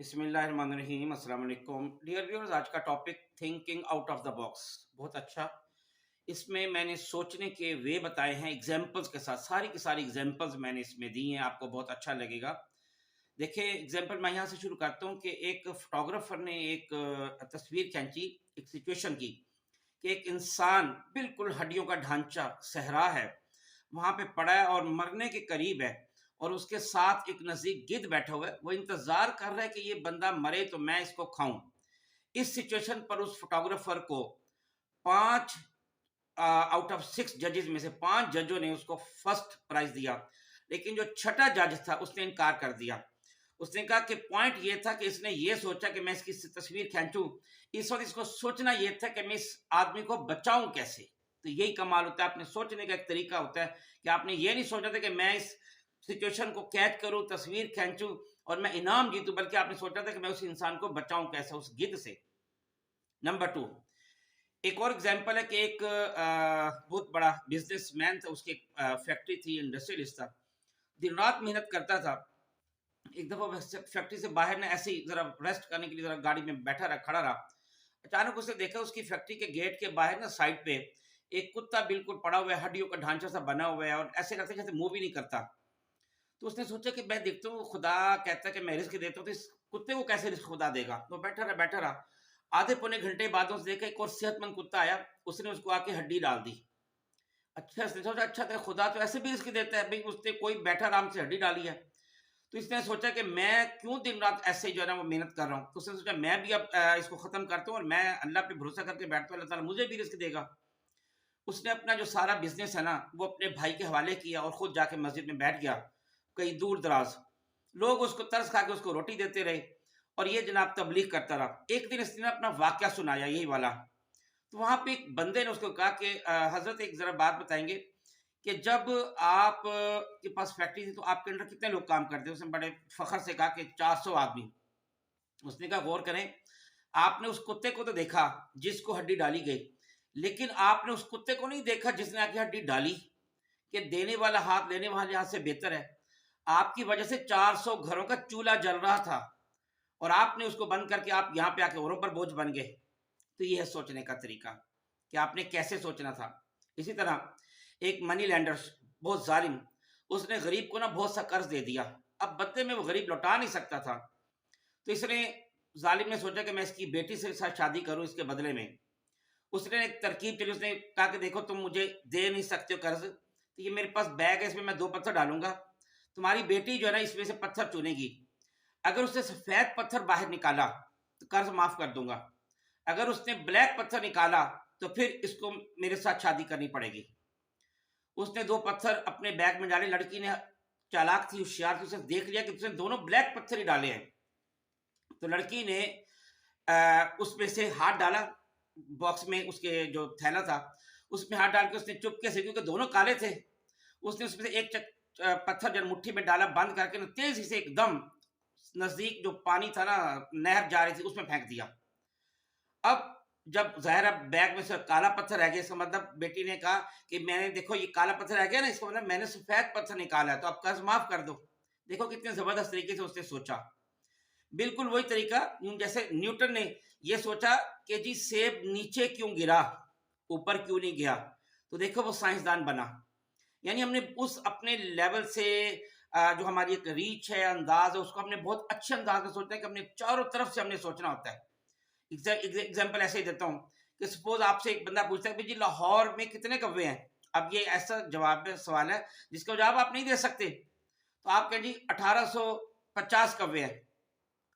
बिस्मिल्लाहिर्रहमानिर्रहीम अस्सलाम वालेकुम डियर व्यूअर्स। आज का topic thinking out of the box. बहुत अच्छा। इसमें मैंने सोचने के वे बताए हैं एग्जांपल्स के साथ, सारी की सारी एग्जांपल्स मैंने इसमें दी हैं, आपको बहुत अच्छा लगेगा। देखिए एग्जांपल मैं यहाँ से शुरू करता हूँ कि एक फोटोग्राफर ने एक तस्वीर खींची एक सिचुएशन की कि एक इंसान बिल्कुल हड्डियों का ढांचा सहरा है, वहां पे पड़ा है और मरने के करीब है, और उसके साथ एक नजदीक गिद्ध बैठा हुआ है। वो इंतजार कर रहा है कि ये बंदा मरे तो मैं इसको खाऊं। इस सिचुएशन पर उस फोटोग्राफर को 5 आउट ऑफ 6 जजेस में से 5 जजों ने उसको फर्स्ट प्राइज दिया, लेकिन जो छठा जज था उसने इनकार कर दिया। उसने कहा कि पॉइंट ये था कि इसने ये सोचा कि मैं इसकी तस्वीर खींचूं, इस वक्त इसको सोचना ये था कि मैं इस आदमी को बचाऊं कैसे। तो यही कमाल होता है, आपने सोचने का एक तरीका होता है कि आपने ये नहीं सोचा था कि मैं इस सिचुएशन को कैच करूं, तस्वीर खींचूं और मैं इनाम जीतूं, बल्कि आपने सोचा था कि मैं उस इंसान को बचाऊं कैसे, उस गिद्ध से। नंबर 2, एक और एग्जांपल है कि एक बहुत बड़ा बिजनेसमैन था, उसकी फैक्ट्री थी, इंडस्ट्रियलिस्ट था, दिन रात मेहनत करता था। एक दफा फैक्ट्री से बाहर ना ऐसे ही जरा रेस्ट करने के लिए जरा गाड़ी में बैठा रहा, खड़ा रहा। अचानक उसने देखा उसकी फैक्ट्री के गेट के बाहर ना साइड पे एक कुत्ता बिल्कुल पड़ा हुआ है, हड्डियों का ढांचा सा बना हुआ है और ऐसे लगता है जैसे मूव भी नहीं करता। तो उसने सोचा कि मैं देखता हूँ, खुदा कहता है कि मैं रिस्क देता हूँ तो इस कुत्ते को कैसे रिस्क खुदा देगा। तो बैठा रहा। आधे पौने घंटे बाद उसने देखा एक और सेहतमंद कुत्ता आया, उसने उसको आके हड्डी डाल दी। अच्छा, इसने सोचा अच्छा था, खुदा तो ऐसे भी रिस्क देता है भाई, उसने कोई बैठा आराम से हड्डी डाली है। तो इसने सोचा कि मैं क्यों दिन रात ऐसे ही जो है ना वो मेहनत कर रहा हूँ। तो उसने सोचा मैं भी अब इसको खत्म करता हूँ और मैं अल्लाह पे भरोसा करके बैठता हूँ, अल्लाह ताला मुझे भी रिस्क देगा। उसने अपना जो सारा बिजनेस है ना वो अपने भाई के हवाले किया और खुद जाके मस्जिद में बैठ गया, कहीं दूर दराज। लोग उसको तरस खा के उसको रोटी देते रहे और ये जनाब तबलीग करता रहा। एक दिन इसने अपना वाक्य सुनाया यही वाला। तो वहां पे एक बंदे ने उसको कहा कि हजरत एक जरा बात बताएंगे कि जब आप के पास फैक्ट्री थी तो आपके अंडर कितने लोग काम करते हैं। उसने बड़े फखर से कहा कि 400 आदमी। उसने कहा गौर करें, आपने उस कुत्ते को तो देखा जिसको हड्डी डाली गई, लेकिन आपने उस कुत्ते को नहीं देखा जिसने आके हड्डी डाली। कि देने वाला हाथ लेने वाले हाथ से बेहतर है। आपकी वजह से 400 घरों का चूल्हा जल रहा था और आपने उसको बंद करके आप यहाँ पे आके औरों पर बोझ बन गए। तो ये है सोचने का तरीका कि आपने कैसे सोचना था। इसी तरह एक मनी लेंडर, बहुत जालिम, उसने गरीब को ना बहुत सा कर्ज दे दिया। अब बदले में वो गरीब लौटा नहीं सकता था, तो इसने जालिम ने सोचा कि मैं इसकी बेटी से साथ शादी करूं इसके बदले में। उसने एक तरकीब चली, उसने कहा कि देखो तुम मुझे दे नहीं सकते हो कर्ज, तो ये मेरे पास बैग है, इसमें मैं 2 पत्थर डालूंगा, तुम्हारी बेटी जो है ना इसमें से पत्थर चुनेगी। अगर उसने सफेद पत्थर बाहर निकाला तो कर्ज माफ कर दूंगा, अगर उसने ब्लैक पत्थर निकाला तो फिर इसको मेरे साथ शादी करनी पड़ेगी। उसने 2 पत्थर अपने बैग में डाले। लड़की ने चालाक थी, होशियार थी, उसने देख लिया कि उसने दोनों ब्लैक पत्थर ही डाले हैं। तो लड़की ने उसमें से हाथ डाला, बॉक्स में उसके जो थैला था उसमें हाथ डाल के उसने चुपके से, क्योंकि दोनों काले थे, उसने उसमें से एक पत्थर जब मुट्ठी में डाला, बंद करके ना तेजी से एकदम नजदीक जो पानी था ना, नहर जा रही थी, उसमें फेंक दिया। अब जब ज़ाहिर बैग में से काला पत्थर रह गया, इसका मतलब बेटी ने कहा कि मैंने, देखो ये काला पत्थर रह गया ना, इसका मतलब मैंने सफेद पत्थर निकाला है, तो अब कर्ज माफ कर दो। देखो कितने जबरदस्त तरीके से उसने सोचा। बिल्कुल वही तरीका जैसे न्यूटन ने ये सोचा कि जी सेब नीचे क्यों गिरा, ऊपर क्यों नहीं गया, तो देखो वो साइंसदान बना। यानी हमने उस अपने लेवल से जो हमारी एक रीच है, अंदाज है, उसको हमने बहुत अच्छे अंदाज में सोचना है कि हमने चारों तरफ से हमने सोचना होता है। एग्जाम्पल ऐसे ही देता हूँ कि सपोज आपसे एक बंदा पूछता है भाई जी लाहौर में कितने कौवे हैं। अब ये ऐसा जवाब है, सवाल है जिसका जवाब आप नहीं दे सकते। तो आप कहें जी 1850 कौवे हैं।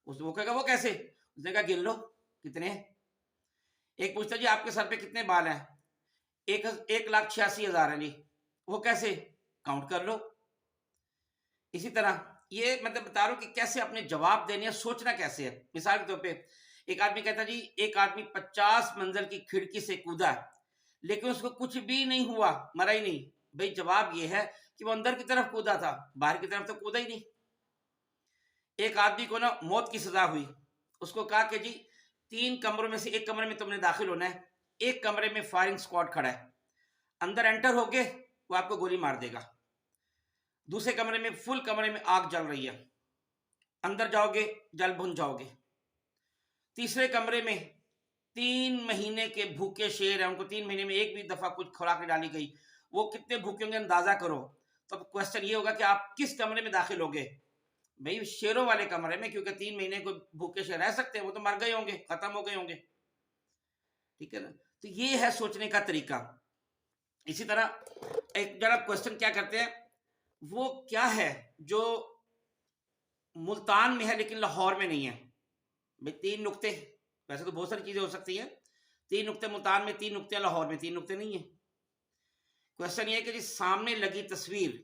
वो कहेगा वो कैसे, उसने कहा गिन लो कितने हैं। एक पूछता जी आपके सर पे कितने बाल हैं, 1,86,000 है जी, वो कैसे, काउंट कर लो। इसी तरह ये मतलब बता रहा हूं कि कैसे अपने जवाब देने, सोचना कैसे है। मिसाल के तौर पे एक आदमी कहता जी एक आदमी 50 मंजिल की खिड़की से कूदा लेकिन उसको कुछ भी नहीं हुआ, मरा ही नहीं। भाई जवाब ये है कि वो अंदर की तरफ कूदा था, बाहर की तरफ तो कूदा ही नहीं। एक आदमी को ना मौत की सजा हुई, उसको कहा कि जी 3 कमरों में से एक कमरे में तुमने दाखिल होना है, एक कमरे में फायरिंग स्क्वाड खड़ा है, अंदर एंटर हो गए वो आपको गोली मार देगा। दूसरे कमरे में, फुल कमरे में आग जल रही है, अंदर जाओगे जल भुन जाओगे। तीसरे कमरे में 3 महीने के भूखे शेर हैं, उनको 3 महीने में एक भी दफा कुछ खुराक नहीं डाली गई, वो कितने भूखे होंगे अंदाजा करो। तो क्वेश्चन ये होगा कि आप किस कमरे में दाखिल होगे? भाई शेरों वाले कमरे में, क्योंकि 3 महीने को भूखे शेर रह सकते हैं, वो तो मर गए होंगे, खत्म हो गए होंगे। ठीक है ना? तो ये है सोचने का तरीका। इसी तरह एक जरा क्वेश्चन क्या करते हैं, वो क्या है जो मुल्तान में है लेकिन लाहौर में नहीं है? भाई 3 नुक्ते, वैसे तो बहुत सारी चीजें हो सकती हैं, 3 नुक्ते मुल्तान में, 3 नुक्ते लाहौर में, 3 नुक्ते नहीं है। क्वेश्चन ये है कि जी सामने लगी तस्वीर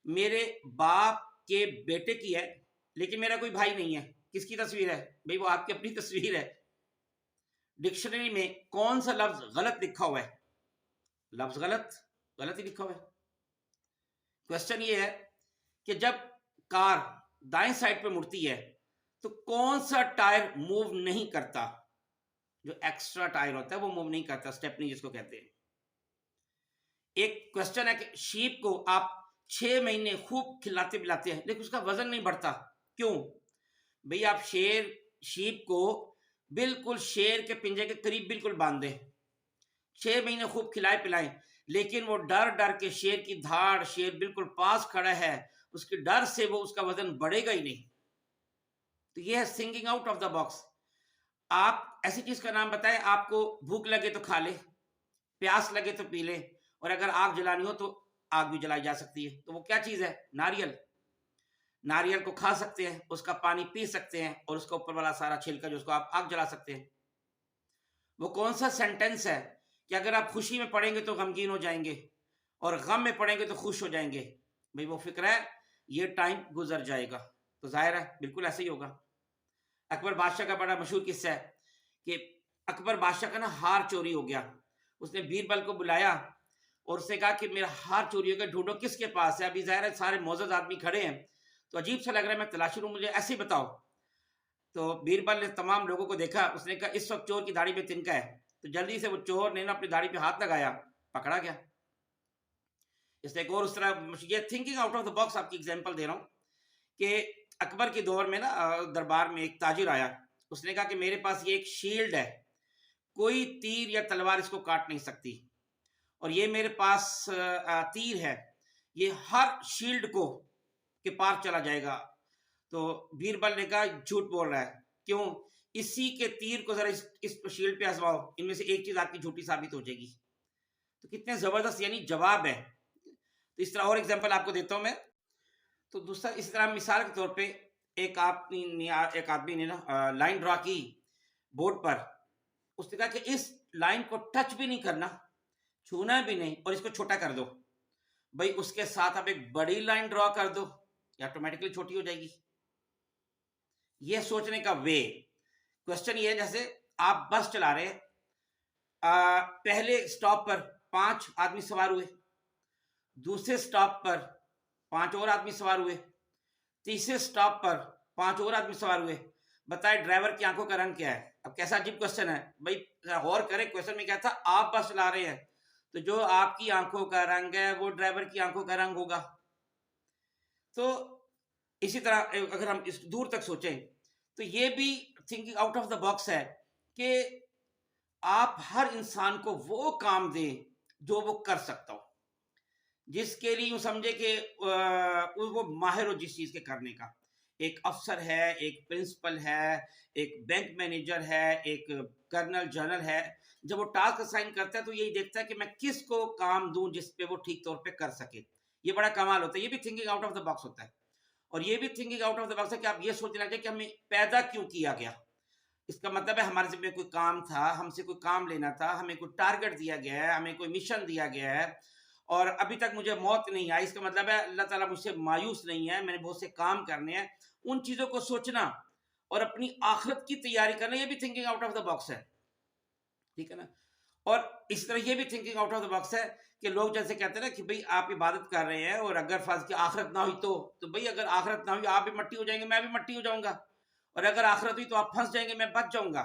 मेरे बाप के बेटे की है लेकिन मेरा कोई भाई नहीं है, किसकी तस्वीर है? भाई वो आपकी अपनी तस्वीर है। डिक्शनरी में कौन सा लफ्ज गलत लिखा हुआ है? लफ्ज गलत ही लिखा हुआ है। क्वेश्चन ये है कि जब कार दाएं साइड पे मुड़ती है तो कौन सा टायर मूव नहीं करता? जो एक्स्ट्रा टायर होता है वो मूव नहीं करता, स्टेपनी जिसको कहते हैं। एक क्वेश्चन है कि शीप को आप 6 महीने खूब खिलाते पिलाते हैं लेकिन उसका वजन नहीं बढ़ता, क्यों? भाई आप शीप को बिल्कुल शेर के पिंजरे के करीब बिल्कुल बांध दें, 6 महीने खूब खिलाए पिलाएं, लेकिन वो डर डर के शेर की धाड़, शेर बिल्कुल पास खड़ा है, उसके डर से वो उसका वजन बढ़ेगा ही नहीं। तो ये है thinking out of the box. आप ऐसी चीज का नाम बताएं, आपको भूख लगे तो खा ले, प्यास लगे तो पी ले, और अगर आग जलानी हो तो आग भी जलाई जा सकती है। तो वो क्या चीज है? नारियल। नारियल को खा सकते हैं, उसका पानी पी सकते हैं, और उसका ऊपर वाला सारा छिलका जो उसको आप आग जला सकते हैं। वो कौन सा सेंटेंस है कि अगर आप खुशी में पढ़ेंगे तो गमगीन हो जाएंगे और गम में पढ़ेंगे तो खुश हो जाएंगे? भाई वो फिक्र है, ये टाइम गुजर जाएगा। तो जाहिर है बिल्कुल ऐसे ही होगा। अकबर बादशाह का बड़ा मशहूर किस्सा है कि अकबर बादशाह का ना हार चोरी हो गया। उसने बीरबल को बुलाया और उससे कहा कि मेरा हार चोरी हो गया, ढूंढो किसके पास है। अभी जाहिर है सारे मौजूद आदमी खड़े हैं, तो अजीब सा लग रहा है, मैं तलाशी लूं, मुझे ऐसे ही बताओ। तो बीरबल ने तमाम लोगों को देखा, उसने कहा इस वक्त चोर की दाढ़ी पे तिनका है। तो जल्दी से वो चोर ने ना अपनी दाढ़ी पे हाथ लगाया, पकड़ा गया। इसलिए एक और उस तरह, ये thinking out of the box आपकी एग्जांपल दे रहा हूँ कि अकबर के दौर में ना दरबार में एक ताजिर आया, उसने कहा कि मेरे पास ये एक शील्ड है, कोई तीर या तलवार इसको काट नहीं सकती, और ये मेरे पास तीर है, ये हर शील्ड को के पार चला जाएगा। तो बीरबल ने कहा झूठ बोल रहा है, क्यों? इसी के तीर को जरा इस शील्ड पे आजमाओ, इनमें से एक चीज आपकी झूठी साबित हो जाएगी। तो कितने जबरदस्त यानी जवाब है। तो इस तरह और एग्जांपल आपको देता हूं मैं। तो दूसरा इस तरह मिसाल के तौर पे एक आदमी ने ना लाइन ड्रा की बोर्ड पर। उसने कहा कि इस लाइन को टच भी नहीं करना, छूना भी नहीं, और इसको छोटा कर दो। भाई उसके साथ आप एक बड़ी लाइन ड्रॉ कर दो, ऑटोमेटिकली छोटी हो जाएगी। ये सोचने का वे। क्वेश्चन ये है, जैसे आप बस चला रहे हैं, पहले स्टॉप पर 5 आदमी सवार हुए, दूसरे स्टॉप पर 5 और आदमी सवार हुए, तीसरे स्टॉप पर 5 और आदमी सवार हुए। बताए ड्राइवर की आंखों का रंग क्या है? अब कैसा अजीब क्वेश्चन है भाई, गौर करें। क्वेश्चन में क्या था? आप बस चला रहे हैं, तो जो आपकी आंखों का रंग है वो ड्राइवर की आंखों का रंग होगा। तो इसी तरह अगर हम इस दूर तक सोचें तो ये भी thinking out of the box है कि आप हर इंसान को वो काम दें जो वो कर सकता हो, जिसके लिए यूं समझे कि वो माहिर हो जिस चीज के करने का। एक अफसर है, एक प्रिंसिपल है, एक बैंक मैनेजर है, एक कर्नल जनरल है, जब वो टास्क असाइन करता है तो यही देखता है कि मैं किसको काम दूं जिस पे वो ठीक तौर पे कर सके। ये बड़ा कमाल होता है, ये भी thinking out of the box होता है। और ये भी thinking out of the box है कि आप ये सोचना चाहिए कि हमें पैदा क्यों किया गया। इसका मतलब है हमारे जिम्मे कोई काम था, हमसे कोई काम लेना था, हमें कोई टारगेट दिया गया है, हमें कोई मिशन दिया गया है, और अभी तक मुझे मौत नहीं आई। इसका मतलब है अल्लाह ताला मुझसे मायूस नहीं है, मैंने बहुत से काम करने हैं। उन चीज़ों को सोचना और अपनी आखिरत की तैयारी करना, ये भी thinking out of the box है। ठीक है ना? और इस तरह ये भी thinking out of the box है कि लोग जैसे कहते हैं ना कि भाई आप इबादत कर रहे हैं और अगर फर्ज की आखिरत ना हुई तो भाई अगर आखिरत ना हुई आप भी मट्टी हो जाएंगे, मैं भी मट्टी हो जाऊंगा, और अगर आखिरत हुई तो आप फंस जाएंगे, मैं बच जाऊंगा।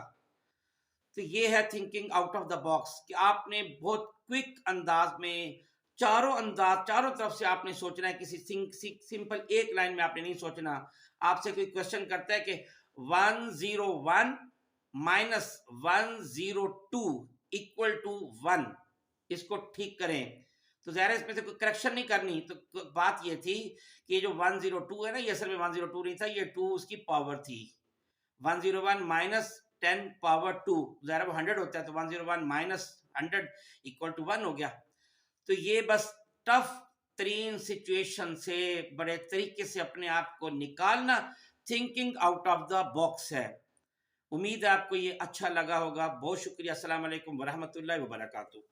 तो ये है thinking out of the box कि आपने बहुत क्विक अंदाज में चारों तरफ से आपने सोचना है। किसी सिंपल एक लाइन में आपने नहीं सोचना, आपसे कोई क्वेश्चन करता है कि 101 माइनस 102 इक्वल टू 1, इसको ठीक करें, तो ज़ाहिर है इसमें से कोई करेक्शन नहीं करनी। तो बात ये थी कि ये जो 102 है ना, ये असल में 102 नहीं था, ये 2 उसकी पावर थी। 101 माइनस 10 पावर 2, ज़ाहिर है वो 100 होता है, तो 101 माइनस 100 इक्वल टू 1 हो गया। तो ये बस टफ तरीन सिचुएशन से बड़े तरीके से अपने आप को निकालना thinking out of the box है। उम्मीद है आपको ये अच्छा लगा होगा। बहुत शुक्रिया। अस्सलाम वालेकुम वरहमतुल्लाहि वबरकातुहू।